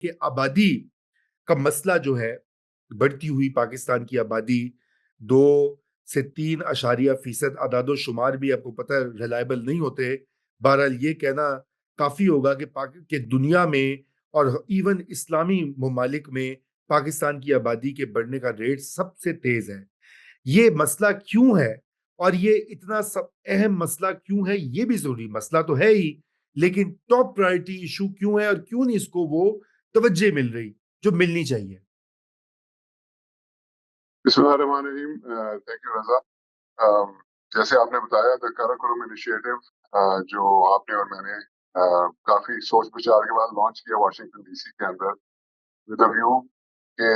کہ آبادی کا مسئلہ جو ہے، بڑھتی ہوئی پاکستان کی آبادی 2 سے 3.% اعداد و شمار بھی آپ کو پتہ ہے ریلائبل نہیں ہوتے. بہرحال یہ کہنا کافی ہوگا کہ دنیا میں اور ایون اسلامی ممالک میں پاکستان کی آبادی کے بڑھنے کا ریٹ سب سے تیز ہے. یہ مسئلہ کیوں ہے اور یہ اتنا اہم مسئلہ کیوں ہے؟ یہ بھی ضروری مسئلہ تو ہے ہی، لیکن ٹاپ پرائرٹی ایشو کیوں ہے اور کیوں نہیں اس کو وہ توجہ مل رہی جو ملنی چاہیے؟ بسم اللہ الرحمن الرحیم. تھینک یو رضا. جیسے آپ نے بتایا دا کراکرم انیشیٹو جو آپ نے اور میں نے کافی سوچ بچار کے بعد لانچ کیا واشنگٹن ڈی سی کے اندر ود اے ویو کہ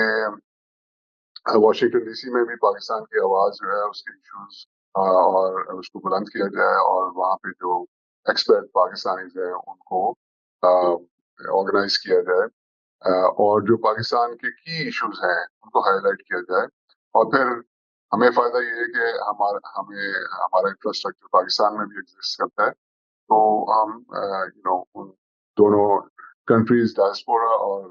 واشنگٹن ڈی سی میں بھی پاکستان کی آواز جو ہے اس کے ایشوز اور اس کو بلند کیا جائے اور وہاں پہ جو ایکسپرٹ پاکستانیز ہیں ان کو آرگنائز کیا جائے اور جو پاکستان کے کی ایشوز ہیں ان کو ہائی لائٹ کیا جائے. اور پھر ہمیں فائدہ یہ ہے کہ ہمارا انفراسٹرکچر پاکستان میں بھی ایگزسٹ کرتا ہے تو ہم ان دونوں کنٹریز ڈائسپورا اور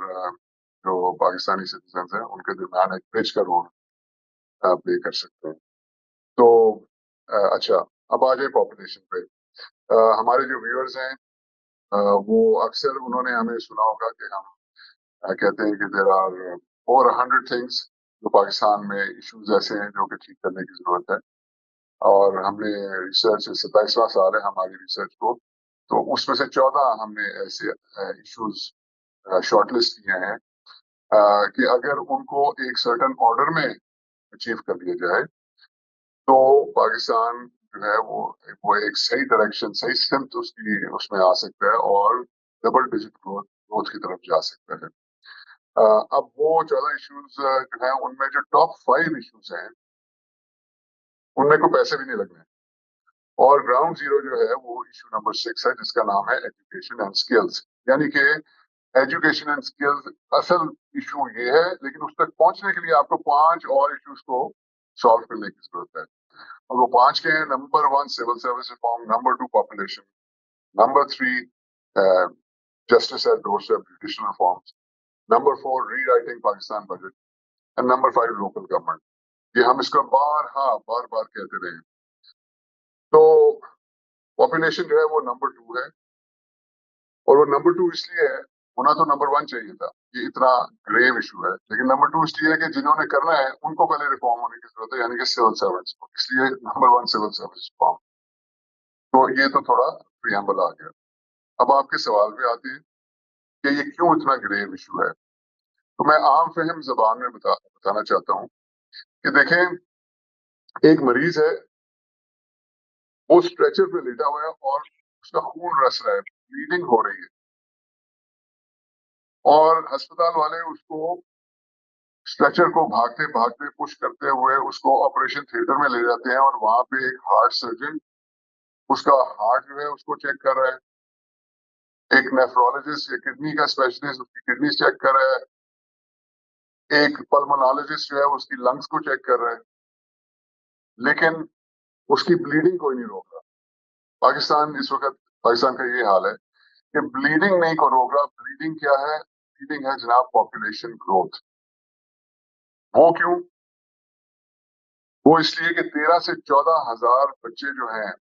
جو پاکستانی سٹیزنز ہیں ان کے درمیان ایک برج کا رول پلے کر سکتے ہیں. تو اچھا اب آ جائے پاپولیشن پہ. ہمارے جو ویورز ہیں وہ اکثر انہوں نے ہمیں سنا ہوگا کہ ہم کہتے ہیں کہ دیر آر اوور 100 تھنگس جو پاکستان میں ایشوز ایسے ہیں جو کہ ٹھیک کرنے کی ضرورت ہے. اور ہم نے ریسرچ 27واں سال ہے ہماری ریسرچ کو، تو اس میں سے 14 ہم نے ایسے ایشوز شارٹ لسٹ کیے ہیں کہ اگر ان کو ایک سرٹن آرڈر میں اچیو کر لیا جائے تو پاکستان جو ہے وہ ایک صحیح ڈائریکشن صحیح سمت اس میں آ سکتا ہے اور ڈبل ڈیجٹ گروتھ کی طرف جا سکتا ہے. اب وہ 14 ایشوز جو ہیں ان میں جو ٹاپ 5 ایشوز ہیں ان میں کوئی پیسے بھی نہیں لگنے اور گراؤنڈ زیرو جو ہے وہ ایشو نمبر 6 ہے جس کا نام ہے ایجوکیشن اینڈ اسکلز. یعنی کہ ایجوکیشن اینڈ اسکلز اصل ایشو یہ ہے، لیکن اس تک پہنچنے کے لیے آپ کو 5 اور ایشوز کو سالو کرنے کی ضرورت ہے. اور وہ 5 کے ہیں: number 1 civil service reform, number 2 population, number 3 justice at doorstep judicial reforms, number 4 rewriting Pakistan budget, and number 5 local government. یہ ہم اس کو بار بار کہتے رہے ہیں. تو پاپولیشن جو ہے وہ نمبر 2 ہے اور وہ نمبر 2 اس لیے ہے، ہونا تو نمبر 1 چاہیے تھا. یہ اتنا گریو ایشو ہے، لیکن نمبر 2 اس لیے ہے کہ جنہوں نے کرنا ہے ان کو پہلے ریفارم ہونے کی ضرورت ہے، یعنی کہ سول سرونٹس کو. اس لیے نمبر 1 سول سروس ریفارم. تو یہ تو تھوڑا پریامبل آ گیا. اب آپ کے سوال پہ آتے ہیں کہ یہ کیوں اتنا گریو ایشو ہے. تو میں عام فہم زبان میں بتانا چاہتا ہوں کہ دیکھیں، ایک مریض ہے، وہ اسٹریچر پہ لیٹا ہوا ہے اور اس کا خون رس رہا ہے، بلیڈنگ ہو رہی ہے، اور ہسپتال والے اس کو اسٹریچر کو بھاگتے بھاگتے پش کرتے ہوئے اس کو آپریشن تھیٹر میں لے جاتے ہیں اور وہاں پہ ایک ہارٹ سرجن اس کا ہارٹ جو ہے اس کو چیک کر رہا ہے، ایک نیفرولوجسٹ یا کڈنی کا اسپیشلسٹ اس کی کڈنی چیک کر رہا ہے، ایک پلمونالوجسٹ جو ہے اس کی لنگس کو چیک کر رہا ہے، لیکن اس کی بلیڈنگ کوئی نہیں روک رہا. پاکستان کا یہ حال ہے کہ بلیڈنگ نہیں کو روک رہا. بلیڈنگ کیا ہے؟ بلیڈنگ ہے جناب پاپولیشن گروتھ. وہ کیوں؟ وہ اس لیے کہ 13 سے 14 ہزار بچے جو ہیں،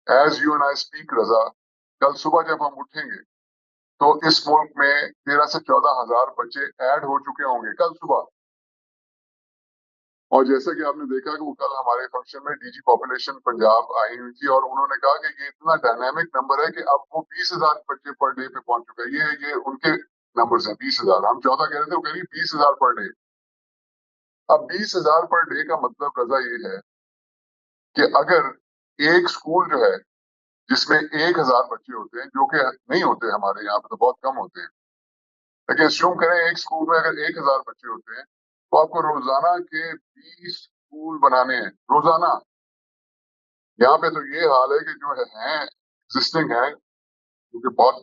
as you and I speak Raza, کل صبح جب ہم اٹھیں گے تو اس ملک میں 13 سے 14 ہزار بچے ایڈ ہو چکے ہوں گے کل صبح. اور جیسا کہ آپ نے دیکھا کہ وہ کل ہمارے فنکشن میں ڈی جی پاپولیشن پنجاب آئی ہوئی تھی اور انہوں نے کہا کہ یہ اتنا ڈائنامک نمبر ہے کہ اب وہ 20,000 بچے پر ڈے پہ پہنچ چکے ہیں. یہ ان کے نمبرز ہیں. 20,000، ہم 14 کہہ رہے تھے، وہ کہہ رہی 20,000 پر ڈے. اب 20,000 پر ڈے کا مطلب رضا یہ ہے کہ اگر ایک اسکول جو ہے جس میں 1,000 بچے ہوتے ہیں، جو کہ نہیں ہوتے ہمارے یہاں پہ، تو بہت کم ہوتے ہیں، لیکن اسیوم کریں ایک اسکول میں اگر 1,000 بچے ہوتے ہیں تو آپ کو روزانہ کے 20 اسکول بنانے ہیں روزانہ. یہاں پہ تو یہ حال ہے کہ جو ہیں ایگزسٹنگ ہیں، کیونکہ بہت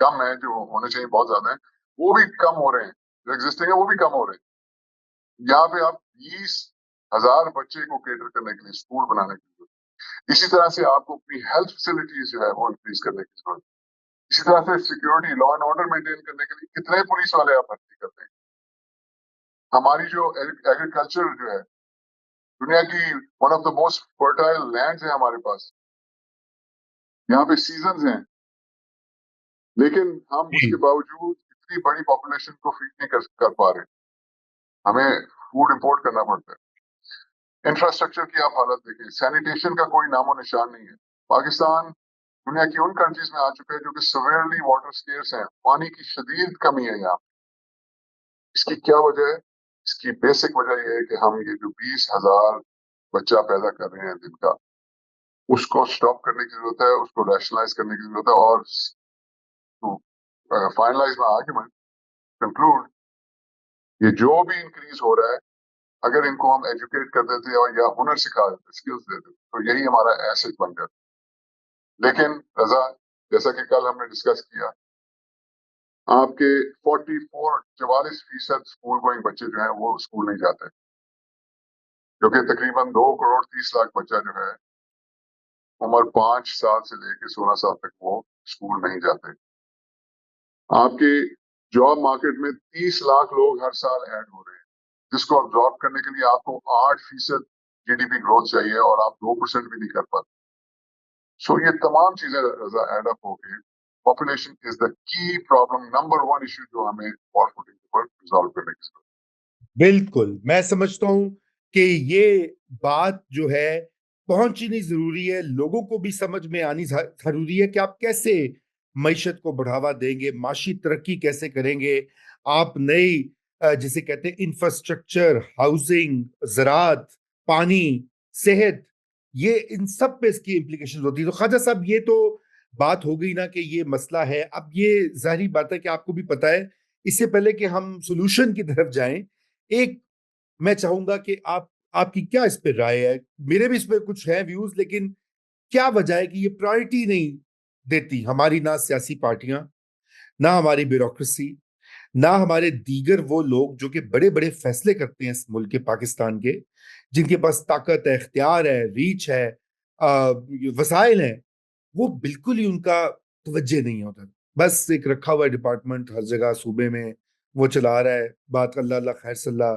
کم ہیں، جو ہونے چاہیے بہت زیادہ ہیں، وہ بھی کم ہو رہے ہیں. جو ایگزسٹنگ ہے وہ بھی کم ہو رہے ہیں. یہاں پہ آپ 20,000 بچے کو کیٹر کرنے کے لیے اسکول بنانے کی ضرورت ہے. اسی طرح سے آپ کو اپنی ہیلتھ فیسلٹیز جو ہے وہ انکریز کرنے کی ضرورت ہے. इसी तरह से security, law and order maintain करने के लिए कितने पुलिस वाले आप भर्ती करते हैं। हमारी जो एग्रीकल्चर जो है, दुनिया की one of the most fertile lands है हमारे पास, यहाँ पे सीजन्स हैं, लेकिन हम जी उसके बावजूद इतनी बड़ी पॉपुलेशन को फीड नहीं कर पा रहे। हमें फूड इंपोर्ट करना पड़ता है। इंफ्रास्ट्रक्चर की आप हालत देखिए, सैनिटेशन का कोई नामो निशान नहीं है। पाकिस्तान दुनिया की उन कंट्रीज में आ चुका है जो कि सिवियरली वाटर स्केर्स हैं, पानी की शदीद कमी है यहाँ। इसकी क्या वजह है? इसकी बेसिक वजह यह है कि हम ये जो 20,000 बच्चा पैदा कर रहे हैं दिन का, उसको स्टॉप करने की जरूरत है, उसको रैशनलाइज करने की जरूरत है। और फाइनलाइज में आर्ग्यूमेंट कंक्लूड, ये जो भी इंक्रीज हो रहा है, अगर इनको हम एजुकेट कर देते और या हुनर सिखा देते, स्किल्स दे देते, तो यही हमारा एसेट बन जाता। लेकिन रजा, जैसा कि कल हमने डिस्कस किया, आपके 44% स्कूल गोइंग बच्चे जो हैं वो स्कूल नहीं जाते, क्योंकि तकरीबन 2,30,00,000 बच्चा जो है उम्र 5 साल से लेकर 16 साल तक वो स्कूल नहीं जाते। आपके जॉब मार्केट में 30 लाख लोग हर साल ऐड हो रहे हैं, जिसको अब्जॉर्ब करने के लिए आपको 8% जीडीपी ग्रोथ चाहिए और आप 2% भी नहीं कर पाते। सो ये तमाम चीजें एड अप होके population is the key problem, number 1 issue जो हमें वॉर फुटिंग पर रिजॉल्व करने की जरूरत बिल्कुल, मैं समझता हूँ कि ये बात जो है पहुंचनी जरूरी है, लोगों को भी समझ में आनी जरूरी है कि आप कैसे मईशत को बढ़ावा देंगे, माशी तरक्की कैसे करेंगे। आप नई जिसे कहते हैं इंफ्रास्ट्रक्चर, हाउसिंग, ज़राअत, पानी, सेहत, ये इन सब पे इसकी इम्प्लीकेशन होती है। तो ख्वाजा साहब, ये तो बात हो गई ना कि ये मसला है। अब ये जाहिर बात है कि आपको भी पता है, इससे पहले कि हम सोल्यूशन की तरफ जाएं, एक मैं चाहूंगा कि आपकी क्या इस पे राय है। मेरे भी इस पे कुछ है व्यूज, लेकिन क्या वजह है कि ये प्रायोरिटी नहीं देती हमारी, ना सियासी पार्टियां, ना हमारी ब्यूरोक्रेसी, ना हमारे दीगर वो लोग जो कि बड़े बड़े फैसले करते हैं इस मुल्क के, पाकिस्तान के, जिनके पास ताकत है, इख्तियार है, रीच है, वसाइल है, वो बिल्कुल ही उनका तवज्जो नहीं है उधर। बस एक रखा हुआ डिपार्टमेंट हर जगह सूबे में वो चला रहा है, बात अल्लाह अल्लाह खैर सल्ला।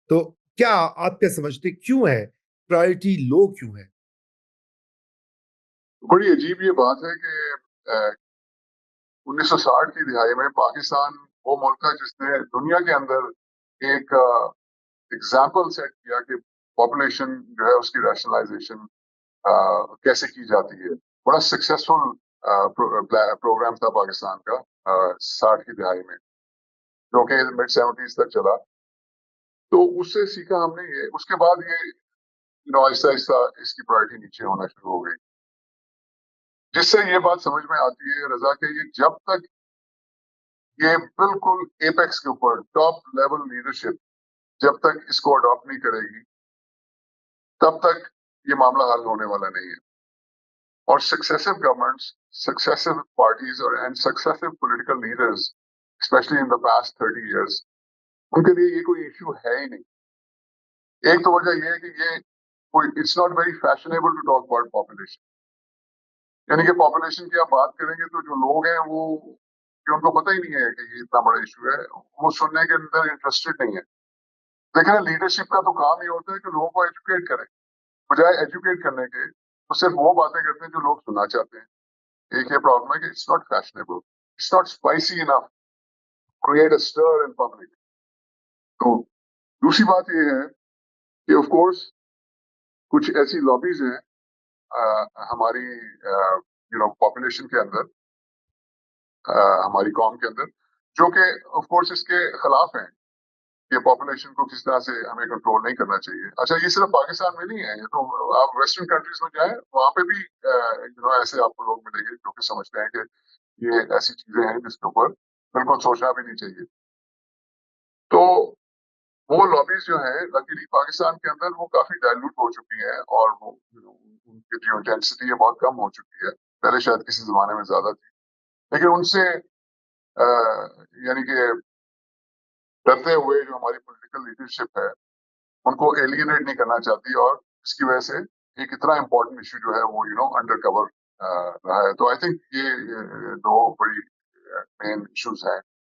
तो क्या आप क्या समझते, क्यों है प्रायोरिटी लो, क्यों है? है। बड़ी अजीब ये बात है कि 1960 की दिहाई में पाकिस्तान वो मुल्क था जिसने दुनिया के अंदर एक एग्जाम्पल सेट किया कि पॉपुलेशन जो है उसकी रैशनलाइजेशन कैसे की जाती है। बड़ा सक्सेसफुल प्रोग्राम था पाकिस्तान का 60 की दिहाई में, जो कि मिड 70s तक चला। तो उससे सीखा हमने ये, उसके बाद ये आहिस्ता आहिस्ता इसकी प्रायोरिटी नीचे होना शुरू हो गई, जिससे ये बात समझ में आती है रजा के ये जब तक ये बिल्कुल एपेक्स के ऊपर टॉप लेवल लीडरशिप जब तक इसको अडॉप्ट नहीं करेगी, तब तक ये मामला हल होने वाला नहीं है। और सक्सेसिव गवर्नमेंट्स, सक्सेसिव पार्टीज और and successive political leaders, specially in the past 30 years, उनके लिए ये कोई इश्यू है ही नहीं। एक तो वजह ये है कि ये कोई, it's not very fashionable to talk about population. यानी कि पॉपुलेशन की आप बात करेंगे तो जो लोग हैं वो, कि उनको पता ही नहीं है कि ये इतना बड़ा इशू है, वो सुनने के अंदर इंटरेस्टेड नहीं है। देखिए ना, लीडरशिप का तो काम ये होता है कि लोगों को एजुकेट करे, बजाय एजुकेट करने के तो सिर्फ वो बातें करते हैं जो लोग सुनना चाहते हैं। एक ये प्रॉब्लम है कि it's not fashionable, it's not spicy enough, create a stir in public. तो दूसरी बात ये है कि ऑफ कोर्स कुछ ऐसी लॉबीज हैं हमारी पॉपुलेशन के अंदर, हमारी कौम के अंदर, जो कि ऑफ कोर्स इसके खिलाफ हैं कि पॉपुलेशन को किस तरह से हमें कंट्रोल नहीं करना चाहिए। अच्छा, ये सिर्फ पाकिस्तान में नहीं है, ये तो आप वेस्टर्न कंट्रीज में जाएं, वहां पे भी ऐसे आपको लोग मिलेंगे जो कि समझते हैं कि ये ऐसी चीजें हैं जिसके ऊपर बिल्कुल सोचना भी नहीं चाहिए। तो वो लॉबीज जो है लकीली पाकिस्तान के अंदर वो काफी डायलूट हो चुकी है, और वो उनकी जो इंटेंसिटी है बहुत कम हो चुकी है। पहले शायद किसी जमाने में ज्यादा थी, लेकिन उनसे यानी कि डरते हुए जो हमारी पॉलिटिकल लीडरशिप है उनको एलियनेट नहीं करना चाहती, और इसकी वजह से एक इतना इंपॉर्टेंट इशू जो है वो अंडर कवर رہا ہے. تو آئی تھنک یہ دو بڑی مین ایشوز ہیں